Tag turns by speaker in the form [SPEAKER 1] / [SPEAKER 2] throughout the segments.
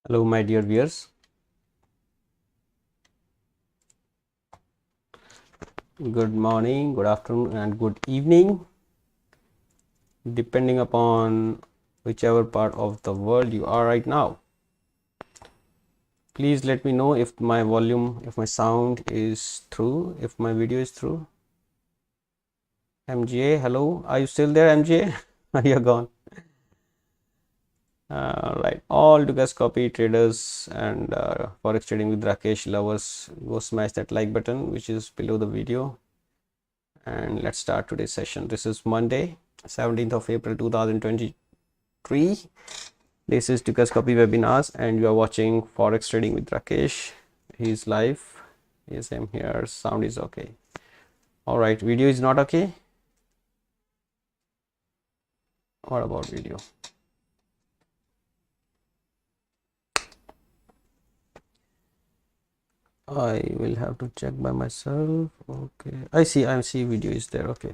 [SPEAKER 1] Hello, my dear viewers. Good morning, good afternoon, and good evening, depending upon whichever part of the world you are right now. Please let me know if my volume, if my sound is through, if my video is through. MGA, hello. Are you still there, MGA? You're gone. Right. All Dugas copy traders and forex trading with Rakesh lovers, go smash that like button, which is below the video. And let's start today's session. This is Monday, 17th of April 2023. This is Dugas Copy Webinars, and you are watching Forex Trading with Rakesh. He's live. Yes, I'm here. Sound is okay. All right, video is not okay. What about video? I will have to check by myself. Okay, I see video is there. Okay,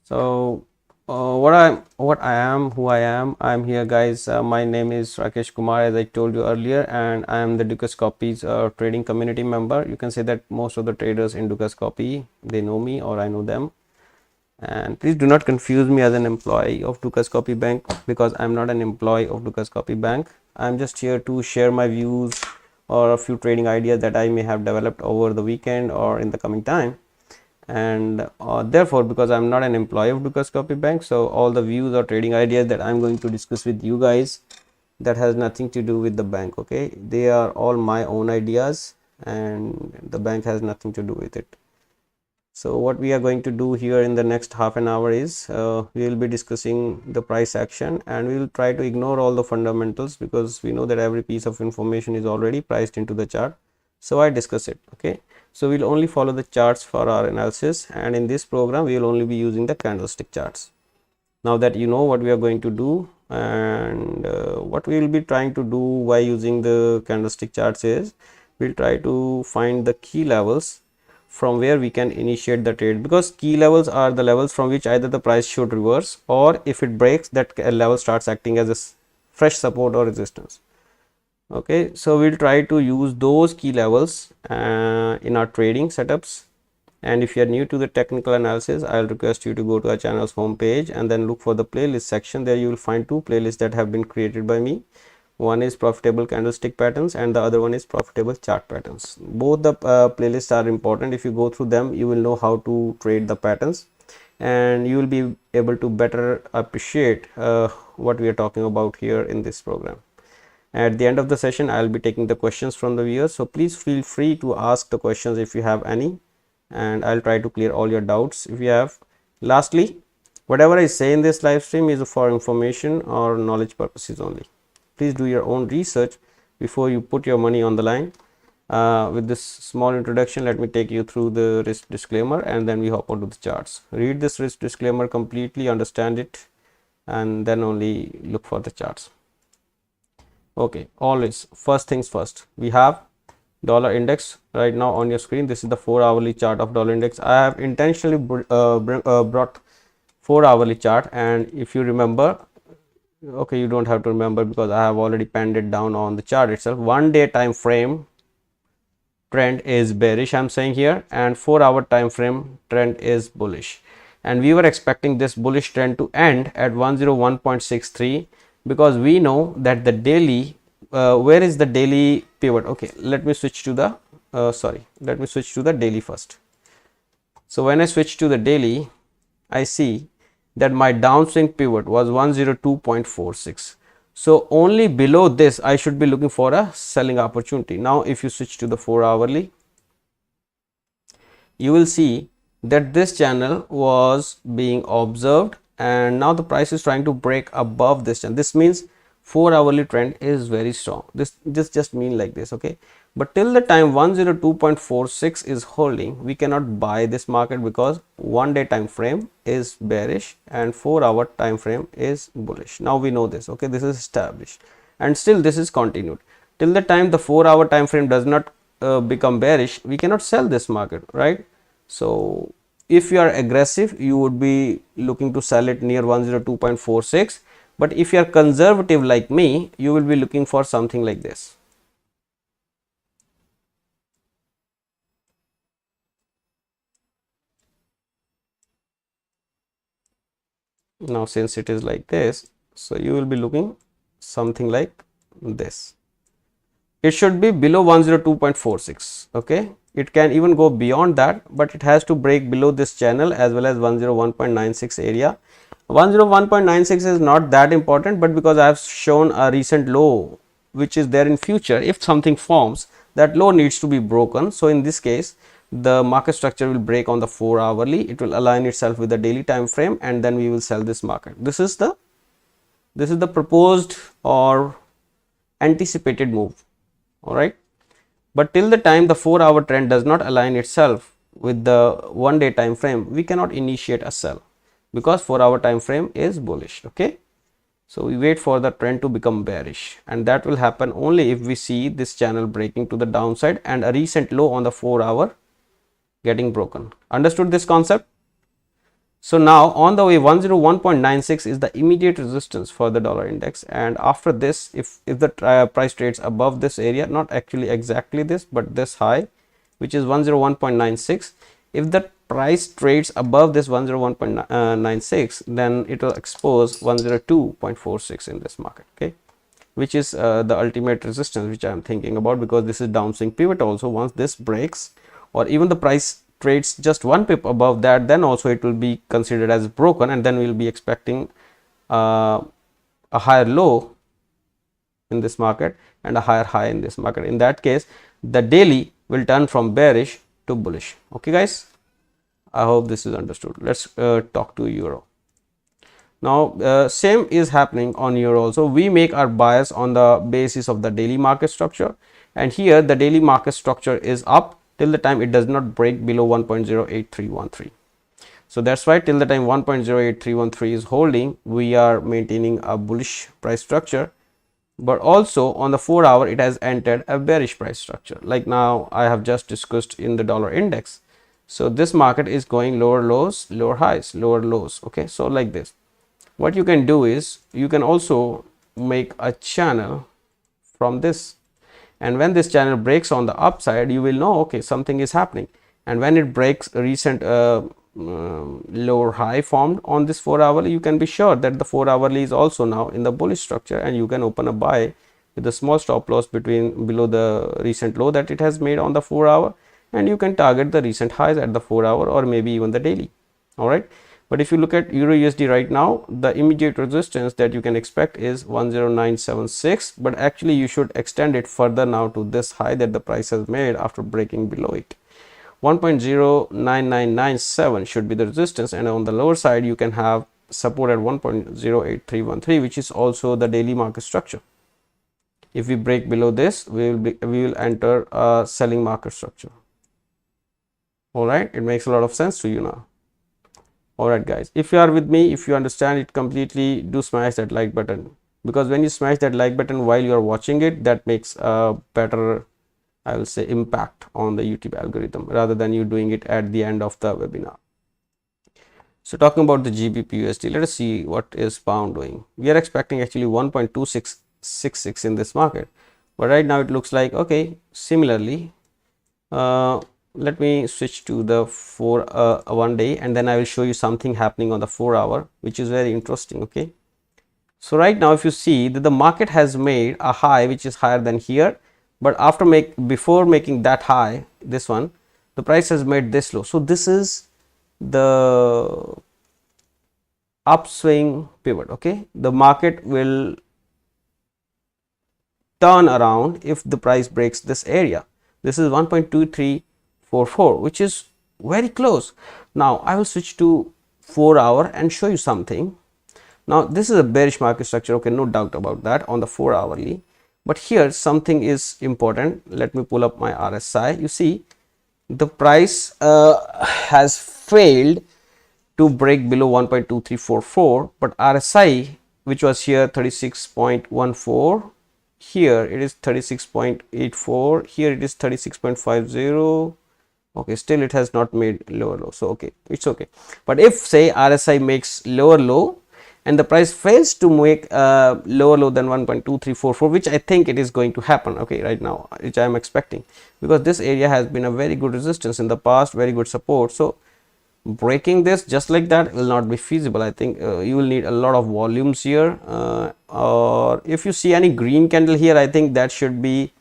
[SPEAKER 1] so what I am, who I am, I'm here, guys. My name is Rakesh Kumar, as I told you earlier, and I am the Dukas Copies trading community member. You can say that most of the traders in Dukas Copy, they know me or I know them. And please do not confuse me as an employee of Dukas Copy Bank, because I'm not an employee of Dukas Copy Bank. I'm just here to share my views or a few trading ideas that I may have developed over the weekend or in the coming time. And therefore, because I'm not an employee of Dukas Copy Bank, so all the views or trading ideas that I'm going to discuss with you guys, that has nothing to do with the bank. Okay, they are all my own ideas and the bank has nothing to do with it. So what we are going to do here in the next half an hour is we will be discussing the price action, and we will try to ignore all the fundamentals, because we know that every piece of information is already priced into the chart. So I discuss it. Okay, so we'll only follow the charts for our analysis, and in this program we will only be using the candlestick charts. Now that you know what we are going to do and what we will be trying to do by using the candlestick charts is, we'll try to find the key levels from where we can initiate the trade, because key levels are the levels from which either the price should reverse, or if it breaks, that level starts acting as a fresh support or resistance. Okay, so we'll try to use those key levels in our trading setups. And if you are new to the technical analysis, I'll request you to go to our channel's homepage and then look for the playlist section. There you will find two playlists that have been created by me. One is profitable candlestick patterns and the other one is profitable chart patterns. Both the playlists are important. If you go through them, you will know how to trade the patterns, and you will be able to better appreciate what we are talking about here in this program. At the end of the session, I'll be taking the questions from the viewers, so please feel free to ask the questions if you have any, and I'll try to clear all your doubts if you have. Lastly, whatever I say in this live stream is for information or knowledge purposes only. Please do your own research before you put your money on the line. With this small introduction, let me take you through the risk disclaimer, and then we hop onto the charts. Read this risk disclaimer completely, understand it, and then only look for the charts. Okay, always first things first, we have dollar index right now on your screen. This is the 4-hourly chart of dollar index. I have intentionally brought 4-hourly chart, and if you remember, okay, you don't have to remember because I have already penned it down on the chart itself. 1-day time frame trend is bearish, I'm saying here, and 4-hour time frame trend is bullish, and we were expecting this bullish trend to end at 101.63, because we know that the daily where is the daily pivot. Okay, let me switch to the let me switch to the daily first. So when I switch to the daily, I see that my downswing pivot was 102.46. So only below this I should be looking for a selling opportunity. Now if you switch to the 4-hourly, you will see that this channel was being observed, and now the price is trying to break above this channel. This means 4-hourly trend is very strong. This just mean like this. Okay, but till the time 102.46 is holding, we cannot buy this market, because 1-day time frame is bearish and 4-hour time frame is bullish. Now we know this. Okay, this is established, and still this is continued. Till the time the 4-hour time frame does not become bearish, we cannot sell this market, right? So if you are aggressive, you would be looking to sell it near 102.46, But if you are conservative like me, you will be looking for something like this. Now since it is like this, so you will be looking something like this. It should be below 102.46. okay, it can even go beyond that, but it has to break below this channel as well as 101.96 area. 101.96 is not that important, but because I have shown a recent low which is there in future, if something forms, that low needs to be broken. So in this case, the market structure will break on the 4 hourly, it will align itself with the daily time frame, and then we will sell this market. This is the proposed or anticipated move. All right, but till the time the 4-hour trend does not align itself with the 1-day time frame, we cannot initiate a sell, because 4-hour time frame is bullish. Okay, so we wait for the trend to become bearish, and that will happen only if we see this channel breaking to the downside and a recent low on the 4-hour getting broken. Understood this concept? So now on the way, 101.96 is the immediate resistance for the dollar index, and after this, if the price trades above this area, not actually exactly this, but this high, which is 101.96, if the price trades above this 101.96, then it will expose 102.46 in this market. Okay, which is the ultimate resistance which I am thinking about, because this is downswing pivot also. Once this breaks, or even the price trades just 1 pip above that, then also it will be considered as broken, and then we will be expecting a higher low in this market and a higher high in this market. In that case, the daily will turn from bearish to bullish. Okay guys, I hope this is understood. Let's talk to euro. Now same is happening on euro also. We make our bias on the basis of the daily market structure, and here the daily market structure is up till the time it does not break below 1.08313. So that's why till the time 1.08313 is holding, we are maintaining a bullish price structure. But also on the 4-hour, it has entered a bearish price structure, like now I have just discussed in the dollar index. So this market is going lower lows, lower highs, lower lows. Okay, so like this, what you can do is you can also make a channel from this, and when this channel breaks on the upside, you will know, okay, something is happening. And when it breaks a recent lower high formed on this 4-hourly, you can be sure that the 4-hourly is also now in the bullish structure, and you can open a buy with a small stop loss below the recent low that it has made on the 4-hour, and you can target the recent highs at the 4-hour or maybe even the daily. All right, but if you look at euro USD right now, the immediate resistance that you can expect is 10976, but actually you should extend it further now to this high that the price has made after breaking below it. 1.09997 should be the resistance, and on the lower side you can have support at 1.08313, which is also the daily market structure. If we break below this, we will enter a selling market structure. All right, it makes a lot of sense to you now. All right guys, if you are with me, if you understand it completely, do smash that like button, because when you smash that like button while you are watching it, that makes a better, I will say, impact on the YouTube algorithm rather than you doing it at the end of the webinar. So talking about the GBP USD, let us see what is pound doing. We are expecting actually 1.2666 in this market, but right now it looks like, okay, similarly, let me switch to the 1 day, and then I will show you something happening on the 4-hour, which is very interesting. Okay, so right now if you see that the market has made a high which is higher than here, but before making that high, this one, the price has made this low. So this is the upswing pivot. Okay, the market will turn around if the price breaks this area. This is 1.2344, which is very close. Now I will switch to 4-hour and show you something. Now this is a bearish market structure, okay, no doubt about that, on the 4-hourly. But here something is important. Let me pull up my RSI. You see the price has failed to break below 1.2344, but RSI, which was here 36.14, here it is 36.84, here it is 36.50. okay, still it has not made lower low, so okay, it's okay. But if say RSI makes lower low and the price fails to make a lower low than 1.2344, which I think it is going to happen, okay, right now, which I am expecting, because this area has been a very good resistance in the past, very good support. So breaking this just like that will not be feasible. I think you will need a lot of volumes here, or if you see any green candle here, I think that should be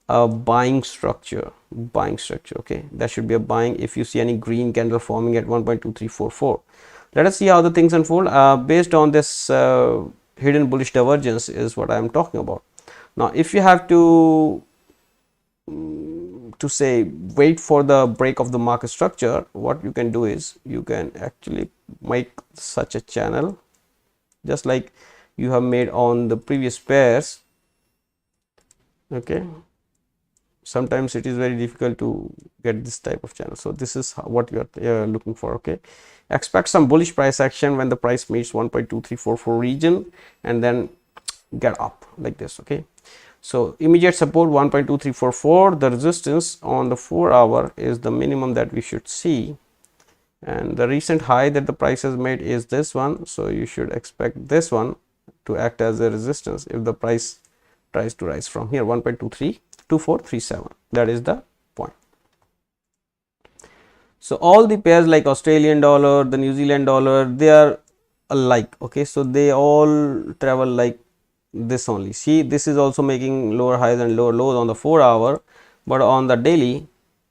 [SPEAKER 1] a buying structure, okay, that should be a buying if you see any green candle forming at 1.2344. Let us see how the things unfold based on this hidden bullish divergence is what I am talking about. Now if you have to say wait for the break of the market structure, what you can do is you can actually make such a channel just like you have made on the previous pairs, okay. Sometimes it is very difficult to get this type of channel, so this is what you are looking for, okay. Expect some bullish price action when the price meets 1.2344 region and then get up like this, okay. So immediate support 1.2344, the resistance on the 4-hour is the minimum that we should see, and the recent high that the price has made is this one, so you should expect this one to act as a resistance if the price tries to rise from here, 1.232437, that is the point. So all the pairs like Australian dollar, the New Zealand dollar, they are alike, okay, so they all travel like this only. See, this is also making lower highs and lower lows on the 4-hour, but on the daily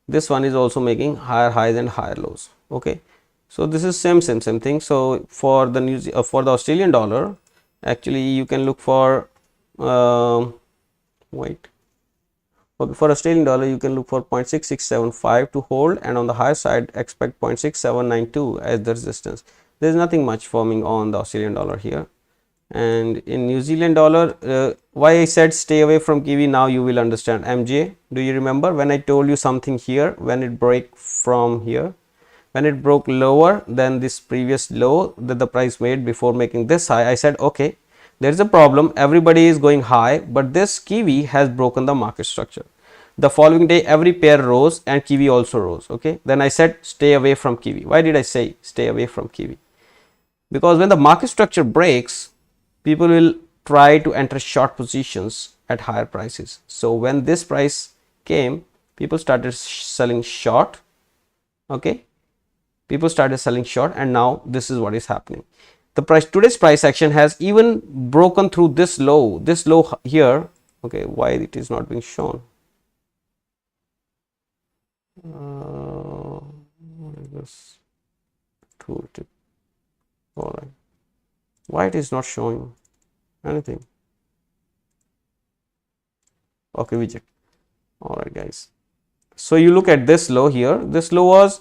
[SPEAKER 1] this one is also making higher highs and higher lows, okay. So this is same thing. So for the for the Australian dollar, actually you can look for wait, okay, for Australian dollar you can look for 0.6675 to hold, and on the higher side expect 0.6792 as the resistance. There is nothing much forming on the Australian dollar here. And in New Zealand dollar, why I said stay away from kiwi, now you will understand. MJ, do you remember when I told you something here, when it break from here, when it broke lower than this previous low that the price made before making this high, I said okay, there is a problem, everybody is going high, but this kiwi has broken the market structure. The following day every pair rose and kiwi also rose, okay. Then I said stay away from kiwi. Why did I say stay away from kiwi? Because when the market structure breaks, people will try to enter short positions at higher prices. So when this price came, people started selling short, okay, people started selling short, and now this is what is happening. The price, today's price action has even broken through this low here, okay. Why it is not being shown? What is this tooltip? All right, why it is not showing anything? Okay, we check. All right guys, so you look at this low here, this low was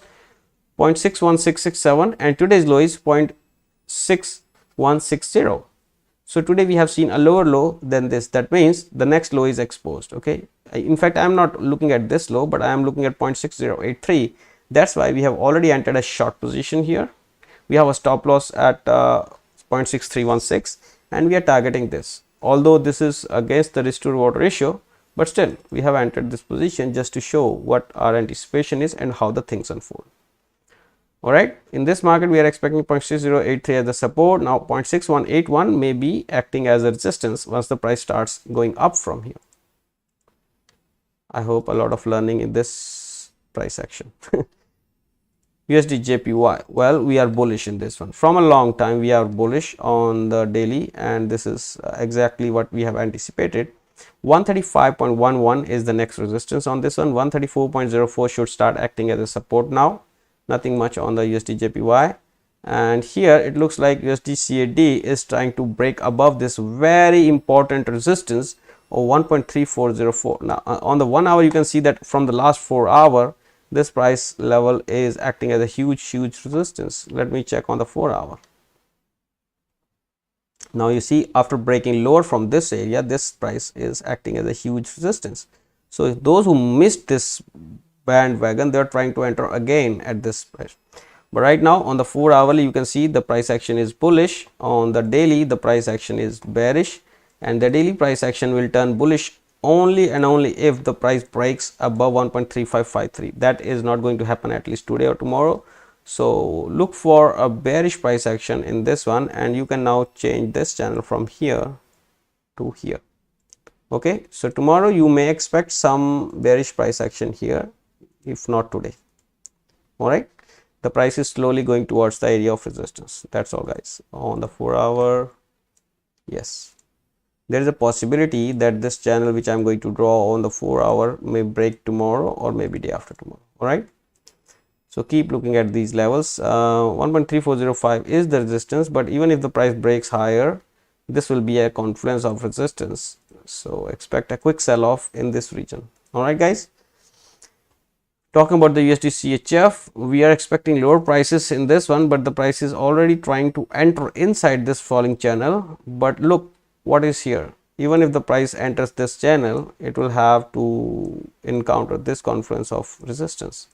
[SPEAKER 1] 0.61667 and today's low is 0.6160. So today we have seen a lower low than this, that means the next low is exposed, okay. In fact, I am not looking at this low, but I am looking at 0.6083. That's why we have already entered a short position here. We have a stop loss at 0.6316 and we are targeting this, although this is against the risk to reward ratio, but still we have entered this position just to show what our anticipation is and how the things unfold. All right, in this market we are expecting 0.6083 as the support. Now 0.6181 may be acting as a resistance once the price starts going up from here. I hope a lot of learning in this price action. USD JPY, well, we are bullish in this one from a long time. We are bullish on the daily, and this is exactly what we have anticipated. 135.11 is the next resistance on this one. 134.04 should start acting as a support now. Nothing much on the USD JPY, and here it looks like USD CAD is trying to break above this very important resistance of 1.3404. Now on the 1 hour you can see that from the last 4 hour this price level is acting as a huge resistance. Let me check on the 4 hour. Now you see, after breaking lower from this area, this price is acting as a huge resistance. So those who missed this bandwagon, they are trying to enter again at this price. But right now on the 4 hourly you can see the price action is bullish. On the daily the price action is bearish, and the daily price action will turn bullish only and only if the price breaks above 1.3553. That is not going to happen at least today or tomorrow. So look for a bearish price action in this one, and you can now change this channel from here to here. Okay, so tomorrow you may expect some bearish price action here, if not today. All right, the price is slowly going towards the area of resistance. That's all, guys. On the 4-hour, yes, there is a possibility that this channel which I'm going to draw on the 4-hour may break tomorrow or maybe day after tomorrow. All right, so keep looking at these levels. 1.3405 is the resistance, but even if the price breaks higher, this will be a confluence of resistance, so expect a quick sell off in this region. All right, guys, talking about the USD CHF, we are expecting lower prices in this one, but the price is already trying to enter inside this falling channel. But look what is here. Even if the price enters this channel, it will have to encounter this confluence of resistance.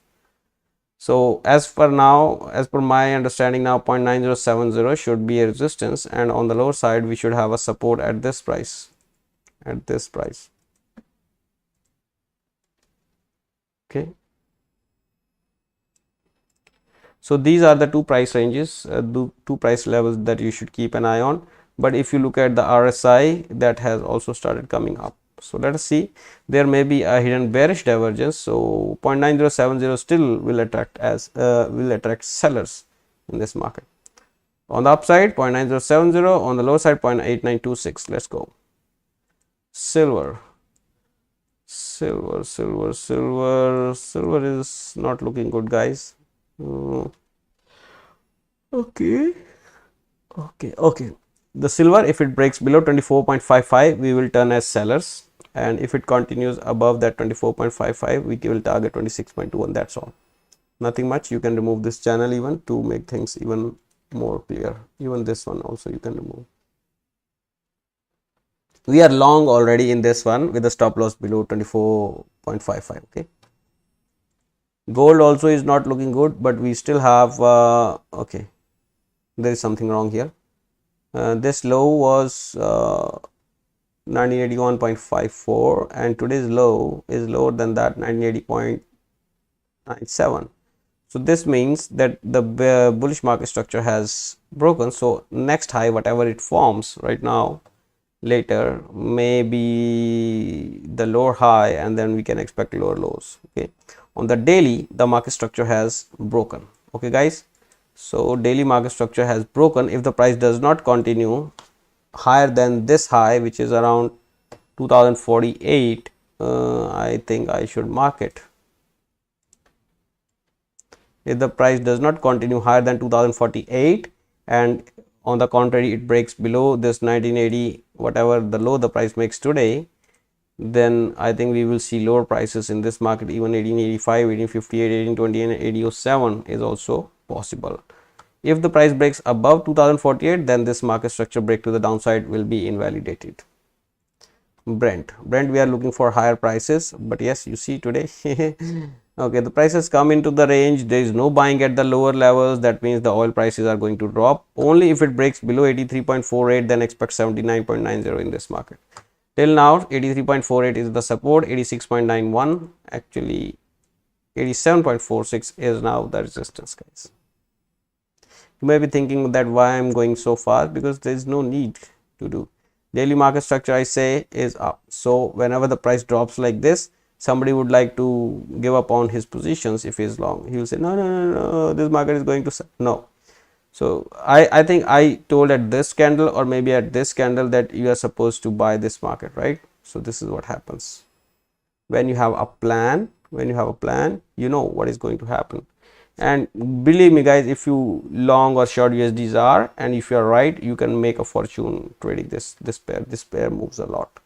[SPEAKER 1] So as per now, as per my understanding now, 0.9070 should be a resistance, and on the lower side we should have a support at this price, okay. So these are the two price ranges, the two price levels that you should keep an eye on. But if you look at the RSI, that has also started coming up. So let us see, there may be a hidden bearish divergence. So 0.9070 still will attract sellers in this market. On the upside 0.9070, on the lower side 0.8926. Let's go. Silver is not looking good, guys. Okay, the silver, if it breaks below 24.55, we will turn as sellers, and if it continues above that 24.55, we will target 26.21. that's all, nothing much. You can remove this channel even to make things even more clear. Even this one also you can remove. We are long already in this one with a stop loss below 24.55. okay, gold also is not looking good, but we still have okay, there is something wrong here. This low was 1981.54, and today's low is lower than that, 1980.97. so this means that the bullish market structure has broken. So next high, whatever it forms right now, later may be the lower high, and then we can expect lower lows. Okay, on the daily, the market structure has broken. Okay, guys, so daily market structure has broken. If the price does not continue higher than this high, which is around 2048, I think I should mark it. If the price does not continue higher than 2048, and on the contrary it breaks below this 1980, whatever the low the price makes today, then I think we will see lower prices in this market. Even 1885, 1858, 1820 and 1807 is also possible. If the price breaks above 2048, then this market structure break to the downside will be invalidated. Brent, we are looking for higher prices, but yes, you see today okay, the prices come into the range. There is no buying at the lower levels. That means the oil prices are going to drop. Only if it breaks below 83.48, then expect 79.90 in this market. Till now 83.48 is the support, 86.91, actually 87.46 is now the resistance, guys. You may be thinking that why I'm going so fast, because there is no need to do. Daily market structure, I say, is up. So whenever the price drops like this, somebody would like to give up on his positions. If he is long, he will say no, this market is going to sell. No. So I think I told at this candle or maybe at this candle that you are supposed to buy this market, right? So this is what happens when you have a plan. You know what is going to happen. And believe me, guys, if you long or short USDs are, and if you are right, you can make a fortune trading this pair. This pair moves a lot.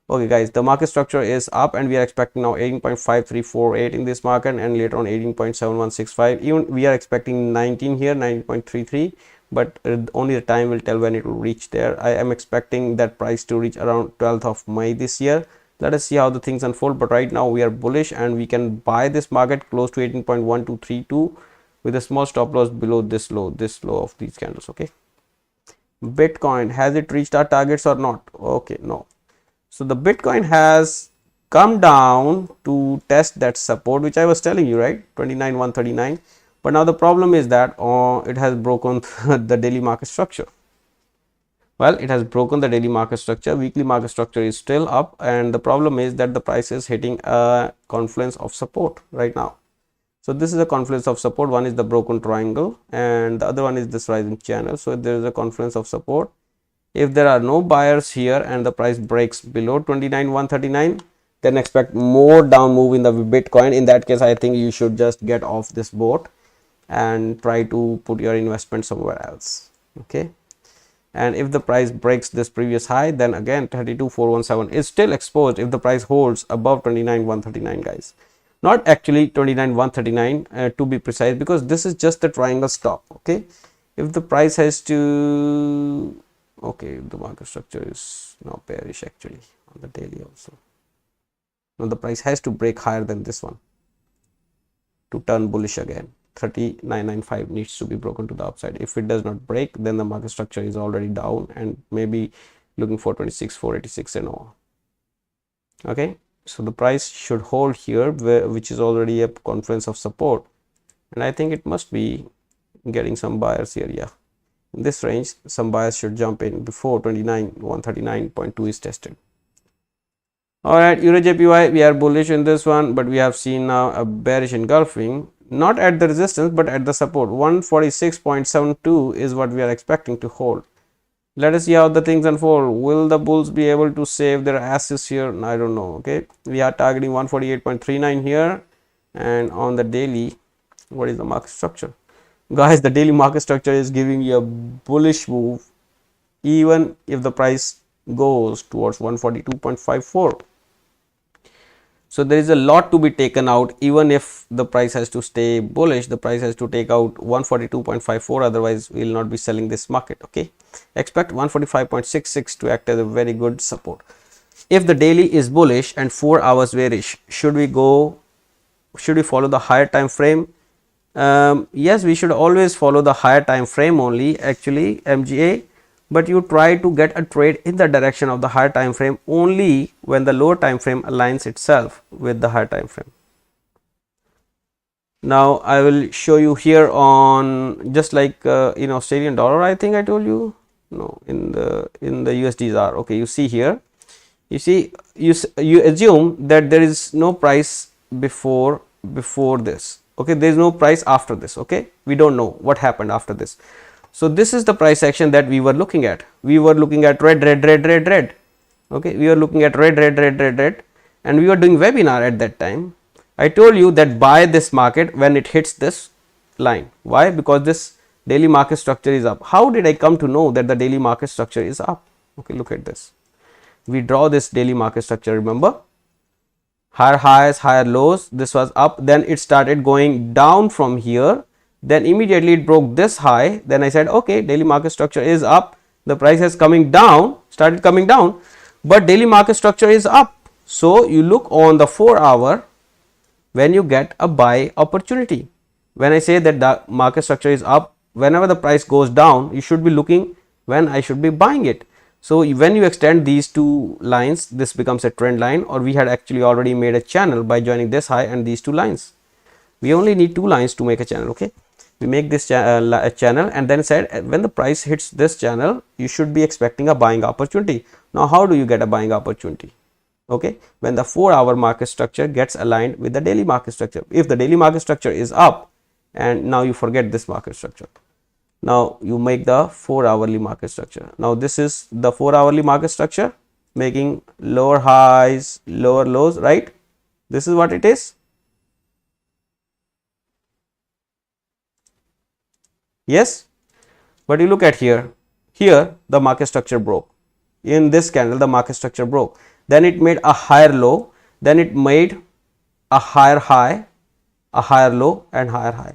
[SPEAKER 1] Okay, guys, the market structure is up, and we are expecting now 18.5348 in this market, and later on 18.7165. even we are expecting 19 here, 19.33, but only the time will tell when it will reach there. I am expecting that price to reach around 12th of May this year. Let us see how the things unfold, but right now we are bullish, and we can buy this market close to 18.1232 with a small stop loss below this low of these candles. Okay, Bitcoin, has it reached our targets or not? Okay, no. So the Bitcoin has come down to test that support which I was telling you, right? 29,139. But now the problem is that it has broken the daily market structure. Well, it has broken the daily market structure. Weekly market structure is still up, and the problem is that the price is hitting a confluence of support right now. So this is a confluence of support. One is the broken triangle and the other one is this rising channel. So there is a confluence of support. If there are no buyers here and the price breaks below 29,139, then expect more down move in the Bitcoin. In that case, I think you should just get off this boat and try to put your investment somewhere else. Okay. And if the price breaks this previous high, then again 32,417 is still exposed if the price holds above 29,139, guys. Not actually 29,139 to be precise, because this is just the triangle stop. Okay. If the price has to, okay, the market structure is now bearish actually on the daily also. Now the price has to break higher than this one to turn bullish again. 39.95 needs to be broken to the upside. If it does not break, then the market structure is already down and maybe looking for 26,486 and all. Okay, so the price should hold here, which is already a confluence of support, and I think it must be getting some buyers here. Yeah, in this range some buyers should jump in before 29,139.2 is tested. All right, EUR/JPY, we are bullish in this one, but we have seen now a bearish engulfing, not at the resistance but at the support. 146.72 is what we are expecting to hold. Let us see how the things unfold. Will the bulls be able to save their asses here? I don't know. Okay, we are targeting 148.39 here, and on the daily, what is the market structure? Guys, the daily market structure is giving you a bullish move even if the price goes towards 142.54. So there is a lot to be taken out. Even if the price has to stay bullish, the price has to take out 142.54, otherwise we will not be selling this market. Okay, expect 145.66 to act as a very good support. If the daily is bullish and 4 hours bearish, should we follow the higher time frame? Yes, we should always follow the higher time frame only, actually, MGA, but you try to get a trade in the direction of the higher time frame only when the lower time frame aligns itself with the higher time frame. Now I will show you here on, just like in Australian dollar, I think I told you, no, in the USDR. Okay, you see here, you see, you assume that there is no price before this. Okay, there is no price after this. Okay, we don't know what happened after this. So this is the price action that we were looking at. We were looking at red. Okay, we were looking at red, and we were doing webinar at that time. I told you that buy this market when it hits this line. Why? Because this daily market structure is up. How did I come to know that the daily market structure is up? Okay, look at this. We draw this daily market structure, remember? Higher highs, higher lows. This was up, then it started going down from here. Then immediately it broke this high. Then I said, okay, daily market structure is up. The price is coming down, started coming down, but daily market structure is up. So you look on the 4 hour when you get a buy opportunity. When I say that the market structure is up, whenever the price goes down, you should be looking when I should be buying it. So when you extend these two lines, this becomes a trend line, or we had actually already made a channel by joining this high and these two lines. We only need 2 lines to make a channel. Okay, we make this a channel, and then said when the price hits this channel, you should be expecting a buying opportunity. Now how do you get a buying opportunity? Okay, when the 4 hour market structure gets aligned with the daily market structure. If the daily market structure is up, and now you forget this market structure, now you make the 4 hourly market structure. Now this is the 4 hourly market structure, making lower highs, lower lows, right? This is what it is. Yes, but you look at here the market structure broke. In this candle the market structure broke, then it made a higher low, then it made a higher high, a higher low, and higher high.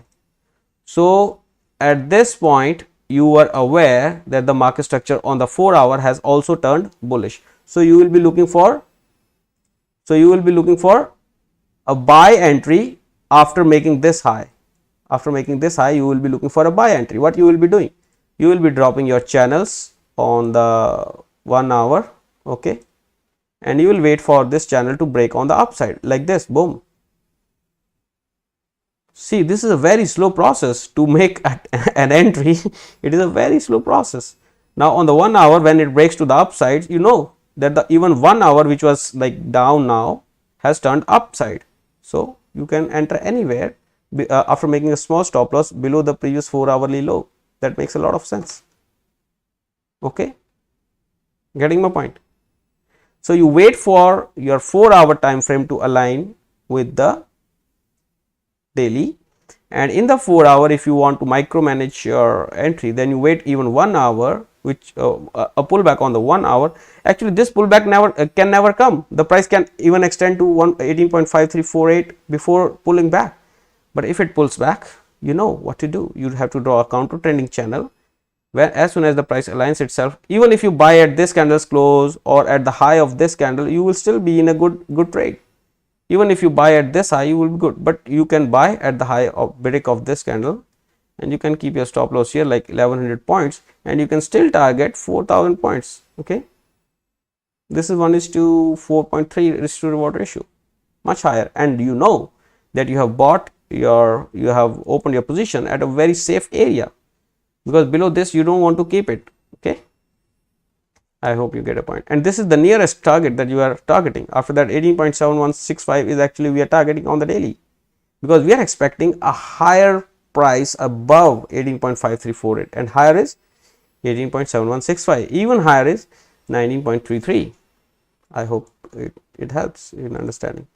[SPEAKER 1] So at this point you were aware that the market structure on the 4 hour has also turned bullish. So you will be looking for a buy entry after making this high. After making this high, you will be looking for a buy entry. What you will be doing? You will be dropping your channels on the 1 hour. Okay, and you will wait for this channel to break on the upside like this. Boom. See, this is a very slow process to make an entry. It is a very slow process. Now on the 1 hour, when it breaks to the upside, you know that the even 1 hour which was like down now has turned upside. So you can enter anywhere after making a small stop loss below the previous 4 hourly low. That makes a lot of sense. Okay, getting my point? So you wait for your 4-hour time frame to align with the daily, and in the 4 hour, if you want to micromanage your entry, then you wait even 1 hour, which a pullback on the 1 hour. Actually this pullback never can never come. The price can even extend to 18.5348 before pulling back. But if it pulls back, you know what to do. You have to draw a counter trending channel where as soon as the price aligns itself, even if you buy at this candle's close or at the high of this candle, you will still be in a good trade. Even if you buy at this high, you will be good, but you can buy at the high of break of this candle, and you can keep your stop loss here like 1100 points, and you can still target 4000 points. Okay, this is 1:4.3 risk to reward ratio, much higher, and you know that you have you have opened your position at a very safe area, because below this you don't want to keep it. Okay, I hope you get a point. And this is the nearest target that you are targeting. After that, 18.7165 is actually we are targeting on the daily, because we are expecting a higher price above 18.5348, and higher is 18.7165, even higher is 19.33. I hope it helps in understanding.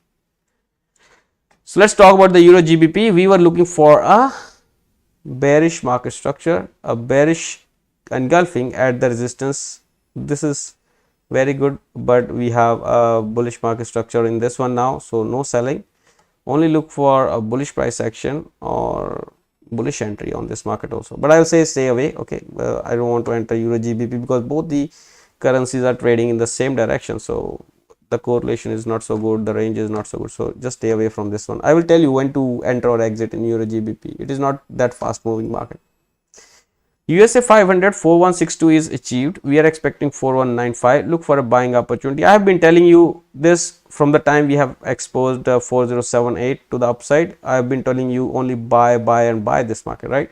[SPEAKER 1] So let's talk about the Euro GBP. We were looking for a bearish market structure, a bearish engulfing at the resistance. This is very good, but we have a bullish market structure in this one now, so no selling. Only look for a bullish price action or bullish entry on this market also, but I will say stay away. Okay, I don't want to enter Euro GBP because both the currencies are trading in the same direction, so the correlation is not so good, the range is not so good, so just stay away from this one. I will tell you when to enter or exit in Euro GBP. It is not that fast moving market. USA 500 4162 is achieved. We are expecting 4195. Look for a buying opportunity. I have been telling you this from the time we have exposed 4078 to the upside. I have been telling you only buy and buy this market, right?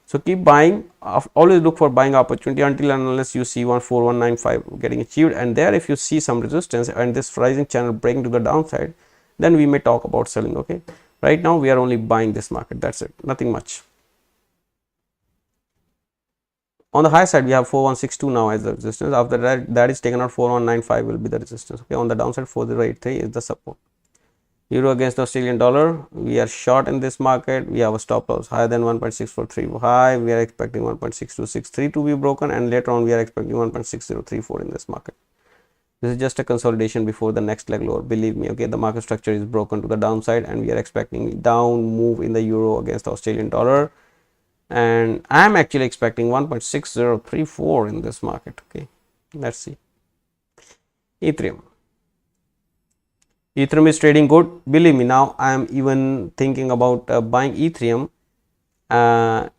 [SPEAKER 1] So keep buying. Always look for buying opportunity until and unless you see 4195 getting achieved, and there if you see some resistance and this rising channel breaking to the downside, then we may talk about selling. Okay, right now we are only buying this market. That's it, nothing much. On the high side, we have 4162 now as the resistance. After that is taken out, 4195 will be the resistance. Okay, on the downside, 4083 is the support. Euro against the Australian dollar, we are short in this market. We have a stop loss higher than 1.643 high. We are expecting 1.6263 to be broken, and later on we are expecting 1.6034 in this market. This is just a consolidation before the next leg lower. Believe me, okay, the market structure is broken to the downside, and we are expecting down move in the euro against the Australian dollar. And I am actually expecting 1.6034 in this market. Okay, let's see. Ethereum is trading good. Believe me, now I am even thinking about buying Ethereum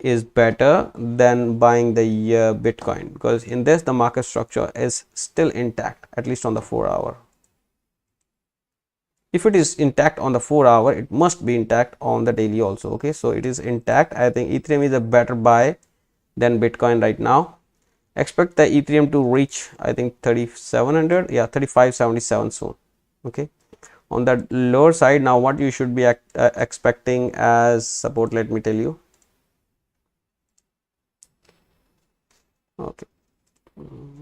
[SPEAKER 1] is better than buying the Bitcoin, because in this the market structure is still intact, at least on the 4 hour. If it is intact on the 4 hour, it must be intact on the daily also. Okay, so it is intact. I think Ethereum is a better buy than Bitcoin right now. Expect the Ethereum to reach, I think, 3700, yeah, 3577 soon. Okay, on the lower side, now what you should be expecting as support, let me tell you. Okay,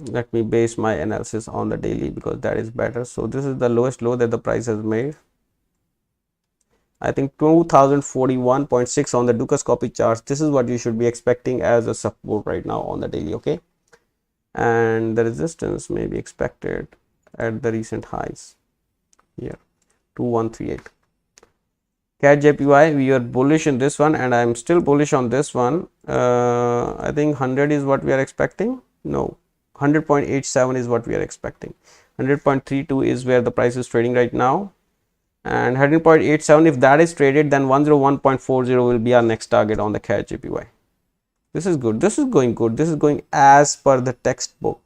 [SPEAKER 1] let me base my analysis on the daily, because that is better. So this is the lowest low that the price has made. I think 2041.6 on the Dukascopy charts. This is what you should be expecting as a support right now on the daily. Okay, and the resistance may be expected at the recent highs here, 2138. CAD JPY, we are bullish in this one, and I am still bullish on this one. I think 100 is what we are expecting. No, 100.87 is what we are expecting. 100.32 is where the price is trading right now, and 100.87, if that is traded, then 101.40 will be our next target on the CAD JPY. This is good. This is going good. This is going as per the textbook.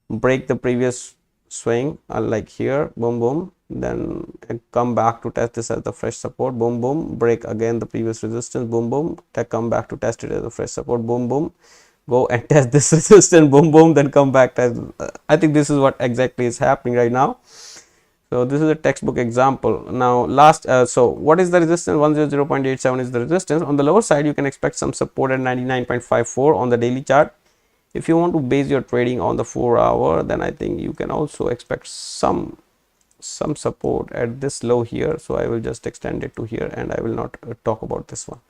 [SPEAKER 1] Break the previous swing, like here, boom boom, then come back to test this as the fresh support, boom boom, break again the previous resistance, boom boom, come back to test it as a fresh support, boom boom, go and test this resistance, boom boom, then come back test. I think this is what exactly is happening right now. So this is a textbook example. Now last so what is the resistance? 100.87 is the resistance. On the lower side you can expect some support at 99.54 on the daily chart. If you want to base your trading on the 4-hour, then I think you can also expect some support at this low here. So I will just extend it to here, and I will not talk about this one.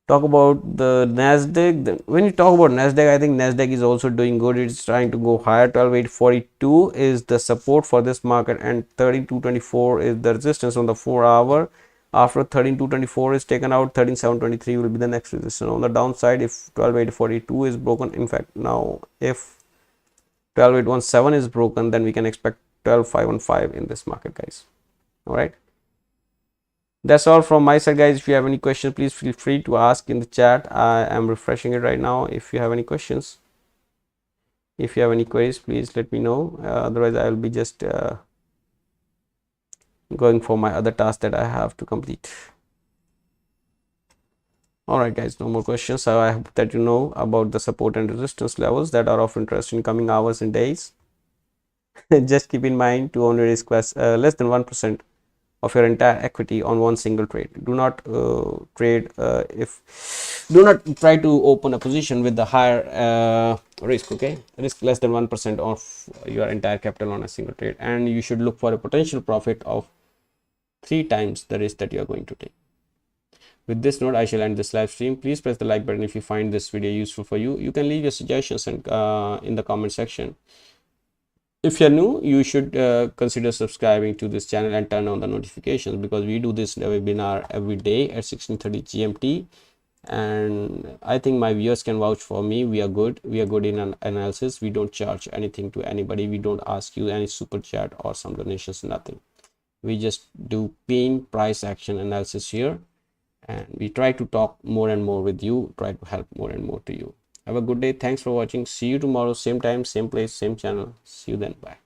[SPEAKER 1] Talk about the Nasdaq. When you talk about Nasdaq, I think Nasdaq is also doing good. It's trying to go higher. 12,842 is the support for this market, and 13,224 is the resistance on the 4-hour. After 13,224 is taken out, 13,723 will be the next resistance. On the downside, if 12,842 is broken, in fact, now if 12,817 is broken, then we can expect 12,515 in this market, guys. All right. That's all from my side, guys. If you have any questions, please feel free to ask in the chat. I am refreshing it right now. If you have any questions, if you have any queries, please let me know. Otherwise, I will be just going for my other task that I have to complete. All right, guys, no more questions. So I hope that you know about the support and resistance levels that are of interest in coming hours and days. Just keep in mind to only risk less than 1% of your entire equity on one single trade. Do not trade do not try to open a position with the higher risk. Okay, risk less than 1% of your entire capital on a single trade, and you should look for a potential profit of 3 times the risk that you are going to take. With this note, I shall end this live stream. Please press the like button if you find this video useful for you. You can leave your suggestions and in the comment section. If you're new, you should consider subscribing to this channel and turn on the notifications, because we do this webinar every day at 16:30 GMT, and I think my viewers can vouch for me. We are good in an analysis. We don't charge anything to anybody. We don't ask you any super chat or some donations, nothing. We just do pain price action analysis here, and we try to talk more and more with you, try to help more and more to you. Have a good day. Thanks for watching. See you tomorrow, same time, same place, same channel. See you then. Bye.